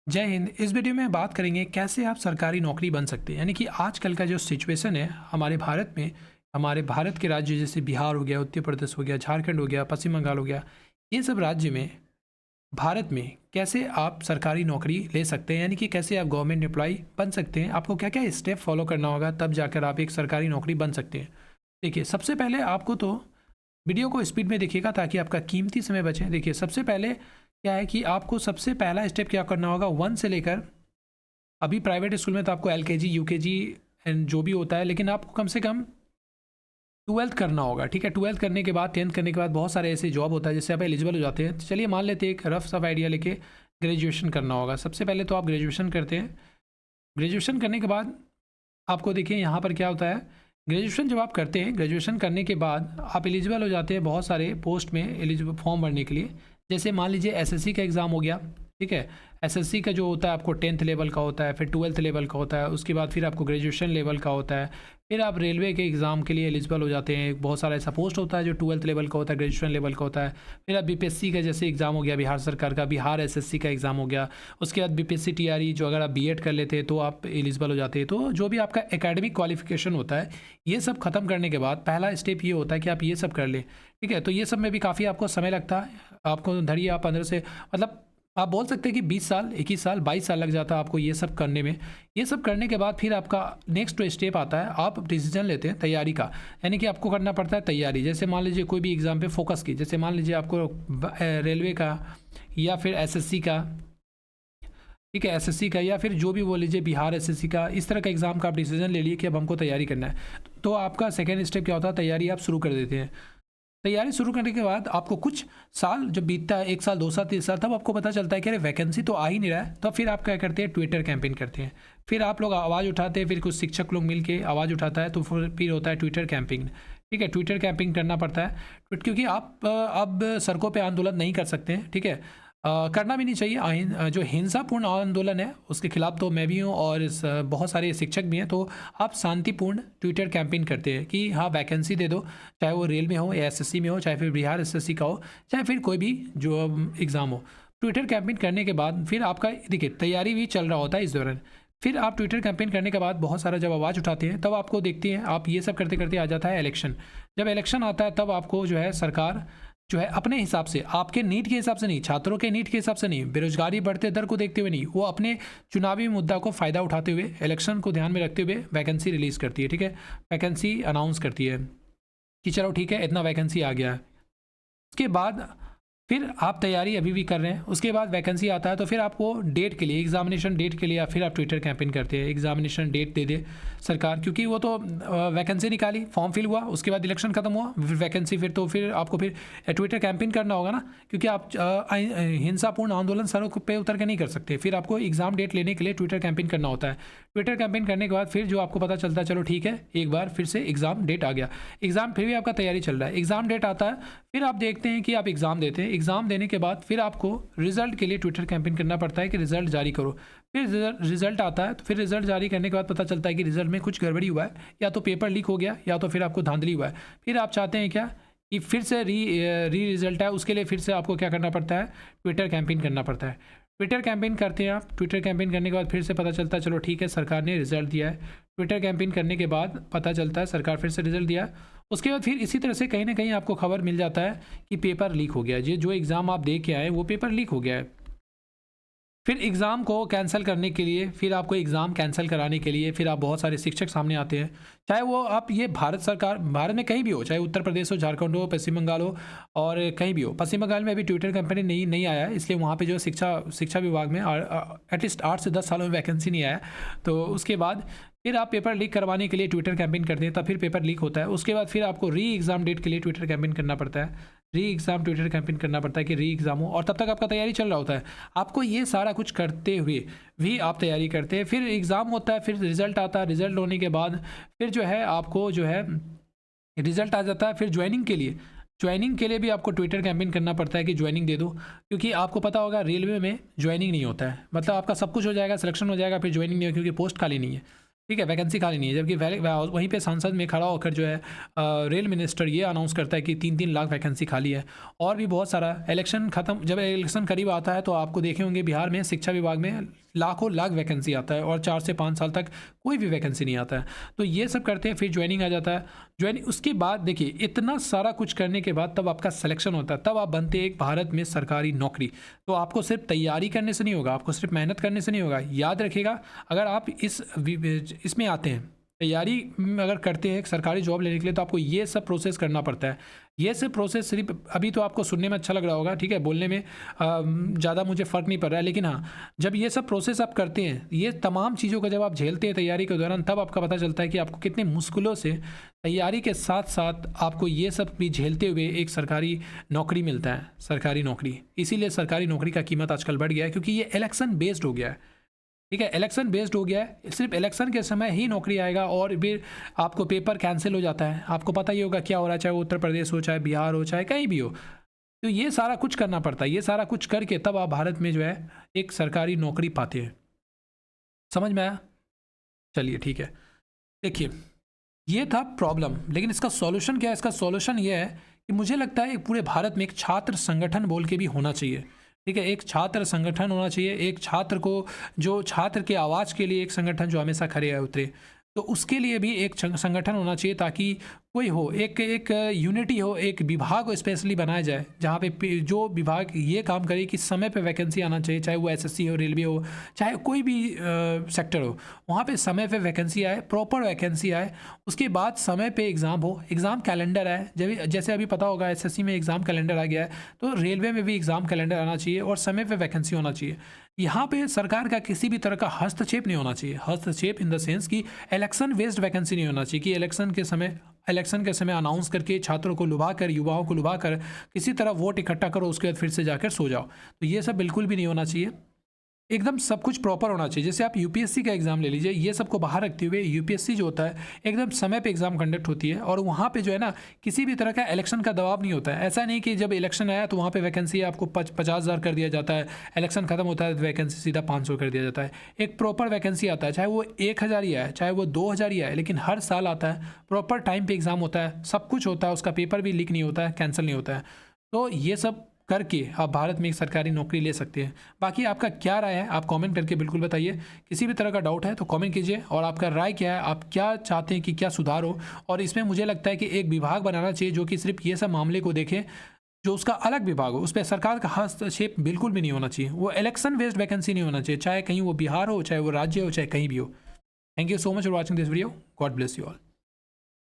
जय हिंद। इस वीडियो में बात करेंगे कैसे आप सरकारी नौकरी बन सकते हैं। यानी कि आजकल का जो सिचुएशन है हमारे भारत में, हमारे भारत के राज्य जैसे बिहार हो गया, उत्तर प्रदेश हो गया, झारखंड हो गया, पश्चिम बंगाल हो गया, ये सब राज्य में भारत में कैसे आप सरकारी नौकरी ले सकते हैं, यानी कि कैसे आप गवर्नमेंट एम्प्लॉय बन सकते हैं। आपको क्या क्या स्टेप फॉलो करना होगा, तब जाकर आप एक सरकारी नौकरी बन सकते हैं। देखिए, सबसे पहले आपको तो वीडियो को स्पीड में देखिएगा ताकि आपका कीमती समय बचे। देखिए, सबसे पहले क्या है कि आपको सबसे पहला स्टेप क्या करना होगा, 1 से लेकर, अभी प्राइवेट स्कूल में तो आपको एलकेजी यूकेजी एंड जो भी होता है, लेकिन आपको कम से कम 12th करना होगा। ठीक है, 12th करने के बाद 10th करने के बाद बहुत सारे ऐसे जॉब होता है जिससे आप एलिजिबल हो जाते हैं। तो चलिए मान लेते हैं, एक रफ सा आइडिया लेके ग्रेजुएशन करना होगा। सबसे पहले तो आप ग्रेजुएशन करते हैं। ग्रेजुएशन करने के बाद आपको देखिए यहाँ पर क्या होता है। ग्रेजुएशन जब आप करते हैं, ग्रेजुएशन करने के बाद आप एलिजिबल हो जाते हैं बहुत सारे पोस्ट में एलिजिबल फॉर्म भरने के लिए। जैसे मान लीजिए एसएससी का एग्ज़ाम हो गया। ठीक है, एसएससी का जो होता है आपको 10th लेवल का होता है, फिर 12th लेवल का होता है, उसके बाद फिर आपको ग्रेजुएशन लेवल का होता है। फिर आप रेलवे के एग्ज़ाम के लिए एलिजिबल हो जाते हैं। बहुत सारा ऐसा पोस्ट होता है जो 12th लेवल का होता है, ग्रेजुएशन लेवल का होता है। फिर आप बीपीएससी का जैसे एग्ज़ाम हो गया, बिहार सरकार का बिहार एसएससी का एग्ज़ाम हो गया। उसके बाद बीपीएससी टीआरई, जो अगर आप बीएड कर लेते हैं तो आप एलिजिबल हो जाते हैं। तो जो भी आपका एकेडमिक क्वालिफिकेशन होता है, ये सब खत्म करने के बाद पहला स्टेप ये होता है कि आप ये सब कर लें। ठीक है, तो ये सब में भी काफ़ी आपको समय लगता है। आपको धरिए आप 15 से, मतलब आप बोल सकते हैं कि 20 साल, 21 साल, 22 साल लग जाता है आपको ये सब करने में। ये सब करने के बाद फिर आपका नेक्स्ट स्टेप आता है, आप डिसीजन लेते हैं तैयारी का। यानी कि आपको करना पड़ता है तैयारी। जैसे मान लीजिए कोई भी एग्ज़ाम पे फोकस की, जैसे मान लीजिए आपको रेलवे का या फिर एसएससी का, ठीक है, एसएससी का या फिर जो भी बोल लीजिए बिहार एसएससी का, इस तरह का एग्ज़ाम का आप डिसीजन ले लिए कि अब हमको तैयारी करना है। तो आपका सेकेंड स्टेप क्या होता है, तैयारी आप शुरू कर देते हैं। तैयारी शुरू करने के बाद आपको कुछ साल जब बीतता है, 1 साल, 2 साल, 3 साल, तब आपको पता चलता है कि अरे वैकेंसी तो आ ही नहीं रहा है। तो फिर आप क्या करते हैं, ट्विटर कैंपेन करते हैं। फिर आप लोग आवाज़ उठाते हैं, फिर कुछ शिक्षक लोग मिल के आवाज़ उठाता है, तो फिर होता है ट्विटर कैंपिंग। ठीक है, ट्विटर कैंपिंग करना पड़ता है क्योंकि आप अब सड़कों पर आंदोलन नहीं कर सकते हैं। ठीक है, करना भी नहीं चाहिए। जो हिंसापूर्ण आंदोलन है उसके खिलाफ तो मैं भी हूँ और बहुत सारे शिक्षक भी हैं। तो आप शांतिपूर्ण ट्विटर कैंपेन करते हैं कि हाँ वैकेंसी दे दो, चाहे वो रेल में हो या एसएससी में हो, चाहे फिर बिहार एसएससी का हो, चाहे फिर कोई भी जो एग्ज़ाम हो। ट्विटर कैंपेन करने के बाद फिर आपका देखिए तैयारी भी चल रहा होता है इस दौरान। फिर आप ट्विटर कैंपेन करने के बाद बहुत सारा जब आवाज़ उठाते हैं, तब आपको देखते हैं, आप ये सब करते करते आ जाता है इलेक्शन। जब इलेक्शन आता है तब आपको जो है सरकार जो है अपने हिसाब से, आपके नीट के हिसाब से नहीं, छात्रों के नीट के हिसाब से नहीं, बेरोजगारी बढ़ते दर को देखते हुए नहीं, वो अपने चुनावी मुद्दा को फ़ायदा उठाते हुए, इलेक्शन को ध्यान में रखते हुए वैकेंसी रिलीज़ करती है। ठीक है, वैकेंसी अनाउंस करती है कि चलो ठीक है इतना वैकेंसी आ गया है। उसके बाद फिर आप तैयारी अभी भी कर रहे हैं, उसके बाद वैकेंसी आता है तो फिर आपको डेट के लिए, एग्जामिनेशन डेट के लिए, या फिर आप ट्विटर कैंपेन करते हैं एग्जामिनेशन डेट दे दे सरकार, क्योंकि वो तो वैकेंसी निकाली, फॉर्म फिल हुआ, उसके बाद इलेक्शन खत्म हुआ, फिर वैकेंसी, फिर तो फिर आपको फिर ट्विटर कैंपेन करना होगा ना, क्योंकि आप हिंसापूर्ण आंदोलन सड़क पे उतर के नहीं कर सकते। फिर आपको एग्ज़ाम डेट लेने के लिए ट्विटर कैंपेन करना होता है। ट्विटर कैंपेन करने के बाद फिर जो आपको पता चलता है चलो ठीक है एक बार फिर से एग्ज़ाम डेट आ गया, एग्ज़ाम फिर भी आपका तैयारी चल रहा है, एग्ज़ाम डेट आता है, फिर आप देखते हैं कि आप एग्ज़ाम देते हैं। एग्ज़ाम देने के बाद फिर आपको रिज़ल्ट के लिए ट्विटर कैंपेन करना पड़ता है कि रिज़ल्ट जारी करो। फिर रिज़ल्ट आता है तो फिर रिज़ल्ट जारी करने के बाद पता चलता है कि रिज़ल्ट में कुछ गड़बड़ी हुआ है, या तो पेपर लीक हो गया या तो फिर आपको धांधली हुआ है। फिर आप चाहते हैं क्या कि फिर से री रिज़ल्ट है, उसके लिए फिर से आपको क्या करना पड़ता है, ट्विटर कैंपेन करना पड़ता है। ट्विटर कैंपेन करते हैं आप, ट्विटर कैंपेन करने के बाद फिर से पता चलता है चलो ठीक है सरकार ने रिज़ल्ट दिया है। ट्विटर कैंपेन करने के बाद पता चलता है सरकार फिर से रिज़ल्ट दिया है। उसके बाद फिर इसी तरह से कहीं ना कहीं आपको खबर मिल जाता है कि पेपर लीक हो गया, ये जो एग्ज़ाम आप दे के आए वो पेपर लीक हो गया है। फिर एग्ज़ाम को कैंसिल करने के लिए, फिर आपको एग्ज़ाम कैंसिल कराने के लिए फिर आप बहुत सारे शिक्षक सामने आते हैं, चाहे वो आप ये भारत सरकार, भारत में कहीं भी हो, चाहे उत्तर प्रदेश हो, झारखंड हो, पश्चिम बंगाल हो, और कहीं भी हो। पश्चिम बंगाल में अभी ट्विटर कंपनी नहीं आया है, इसलिए वहाँ पे जो शिक्षा विभाग में एटलीस्ट 8 से 10 सालों में वैकेंसी नहीं आया। तो उसके बाद फिर आप पेपर लीक करवाने के लिए ट्विटर कैंपेन करते हैं, तब फिर पेपर लीक होता है। उसके बाद फिर आपको री एग्ज़ाम डेट के लिए ट्विटर कैंपेन करना पड़ता है, री एग्ज़ाम ट्विटर कैंपेन करना पड़ता है कि री एग्ज़ाम हो, और तब तक आपका तैयारी चल रहा होता है। आपको ये सारा कुछ करते हुए भी आप तैयारी करते हैं। फिर एग्ज़ाम होता है, फिर रिज़ल्ट आता है, रिज़ल्ट होने के बाद फिर जो है आपको जो है रिज़ल्ट आ जाता है। फिर ज्वाइनिंग के लिए भी आपको ट्विटर कैंपेन करना पड़ता है कि ज्वाइनिंग दे दो, क्योंकि आपको पता होगा रेलवे में ज्वाइनिंग नहीं होता है, मतलब आपका सब कुछ हो जाएगा, सिलेक्शन हो जाएगा, फिर ज्वाइनिंग नहीं हो क्योंकि पोस्ट खाली नहीं है। ठीक है, वैकेंसी खाली नहीं है, जबकि वहीं पे संसद में खड़ा होकर जो है रेल मिनिस्टर ये अनाउंस करता है कि 3-3 लाख वैकेंसी खाली है। और भी बहुत सारा इलेक्शन ख़त्म, जब इलेक्शन करीब आता है तो आपको देखे होंगे बिहार में शिक्षा विभाग में लाखों लाख वैकेंसी आता है और 4 से 5 साल तक कोई भी वैकेंसी नहीं आता है। तो ये सब करते हैं, फिर ज्वाइनिंग आ जाता है। ज्वाइनिंग उसके बाद देखिए इतना सारा कुछ करने के बाद तब आपका सिलेक्शन होता है, तब आप बनते हैं एक भारत में सरकारी नौकरी। तो आपको सिर्फ तैयारी करने से नहीं होगा, आपको सिर्फ मेहनत करने से नहीं होगा। याद रखिएगा, अगर आप इसमें आते हैं, तैयारी अगर करते हैं एक सरकारी जॉब लेने के लिए, तो आपको ये सब प्रोसेस करना पड़ता है। ये सब प्रोसेस सिर्फ अभी तो आपको सुनने में अच्छा लग रहा होगा, ठीक है, बोलने में ज़्यादा मुझे फ़र्क नहीं पड़ रहा है, लेकिन हाँ, जब ये सब प्रोसेस आप करते हैं, ये तमाम चीज़ों को जब आप झेलते हैं तैयारी के दौरान, तब आपका पता चलता है कि आपको कितने मुश्किलों से तैयारी के साथ साथ आपको ये सब भी झेलते हुए एक सरकारी नौकरी मिलता है, सरकारी नौकरी। इसीलिए सरकारी नौकरी का कीमत आजकल बढ़ गया है, क्योंकि ये इलेक्शन बेस्ड हो गया है। ठीक है, इलेक्शन बेस्ड हो गया है, सिर्फ इलेक्शन के समय ही नौकरी आएगा और फिर आपको पेपर कैंसिल हो जाता है। आपको पता ही होगा क्या हो रहा है, चाहे वो उत्तर प्रदेश हो, चाहे बिहार हो, चाहे कहीं भी हो। तो ये सारा कुछ करना पड़ता है, ये सारा कुछ करके तब आप भारत में जो है एक सरकारी नौकरी पाते हैं। समझ में आया? चलिए ठीक है, देखिए ये था प्रॉब्लम, लेकिन इसका सॉल्यूशन क्या है? इसका सॉल्यूशन ये है कि मुझे लगता है पूरे भारत में एक छात्र संगठन बोल के भी होना चाहिए। ठीक है, एक छात्र संगठन होना चाहिए, एक छात्र को, जो छात्र के आवाज़ के लिए एक संगठन जो हमेशा खड़े उतरे, तो उसके लिए भी एक संगठन होना चाहिए, ताकि कोई हो, एक यूनिटी हो, एक विभाग स्पेशली बनाया जाए, जहाँ पे जो विभाग ये काम करे कि समय पे वैकेंसी आना चाहिए, चाहे वो एसएससी हो, रेलवे हो, चाहे कोई भी सेक्टर हो, वहाँ पे समय पे वैकेंसी आए, प्रॉपर वैकेंसी आए। उसके बाद समय पे एग्ज़ाम हो, एग्ज़ाम कैलेंडर आए, जब जैसे अभी पता होगा एसएससी में एग्ज़ाम कैलेंडर आ गया है, तो रेलवे में भी एग्ज़ाम कैलेंडर आना चाहिए और समय पे वैकेंसी होना चाहिए। यहाँ पे सरकार का किसी भी तरह का हस्तक्षेप नहीं होना चाहिए। हस्तक्षेप इन द सेंस कि इलेक्शन बेस्ड वैकेंसी नहीं होना चाहिए, कि इलेक्शन के समय अनाउंस करके छात्रों को लुभा कर, युवाओं को लुभा कर किसी तरह वोट इकट्ठा करो, उसके बाद फिर से जाकर सो जाओ। तो ये सब बिल्कुल भी नहीं होना चाहिए। एकदम सब कुछ प्रॉपर होना चाहिए। जैसे आप यूपीएससी का एग्ज़ाम ले लीजिए, ये सबको बाहर रखते हुए यूपीएससी जो होता है एकदम समय पे एग्ज़ाम कंडक्ट होती है, और वहाँ पे जो है ना किसी भी तरह का इलेक्शन का दबाव नहीं होता है। ऐसा नहीं कि जब इलेक्शन आया तो वहाँ पे वैकेंसी आपको 50,000 कर दिया जाता है, इलेक्शन खत्म होता है तो वैकेंसी सीधा 500 कर दिया जाता है। एक प्रॉपर वैकेंसी आता है, चाहे वो 1,000 ही आए, चाहे वो 2,000 ही आए, लेकिन हर साल आता है, प्रॉपर टाइम पर एग्ज़ाम होता है, सब कुछ होता है, उसका पेपर भी लीक नहीं होता है, कैंसिल नहीं होता है। तो ये सब करके आप भारत में एक सरकारी नौकरी ले सकते हैं। बाकी आपका क्या राय है, आप कमेंट करके बिल्कुल बताइए। किसी भी तरह का डाउट है तो कमेंट कीजिए, और आपका राय क्या है, आप क्या चाहते हैं कि क्या सुधार हो। और इसमें मुझे लगता है कि एक विभाग बनाना चाहिए जो कि सिर्फ ये सब मामले को देखे, जो उसका अलग विभाग हो, उस पर सरकार का हस्तक्षेप बिल्कुल भी नहीं होना चाहिए। वो इलेक्शन बेस्ड वैकेंसी नहीं होना चाहिए, चाहे कहीं वो बिहार हो, चाहे वो राज्य हो, चाहे कहीं भी हो। Thank you so much for watching this video. God bless you all.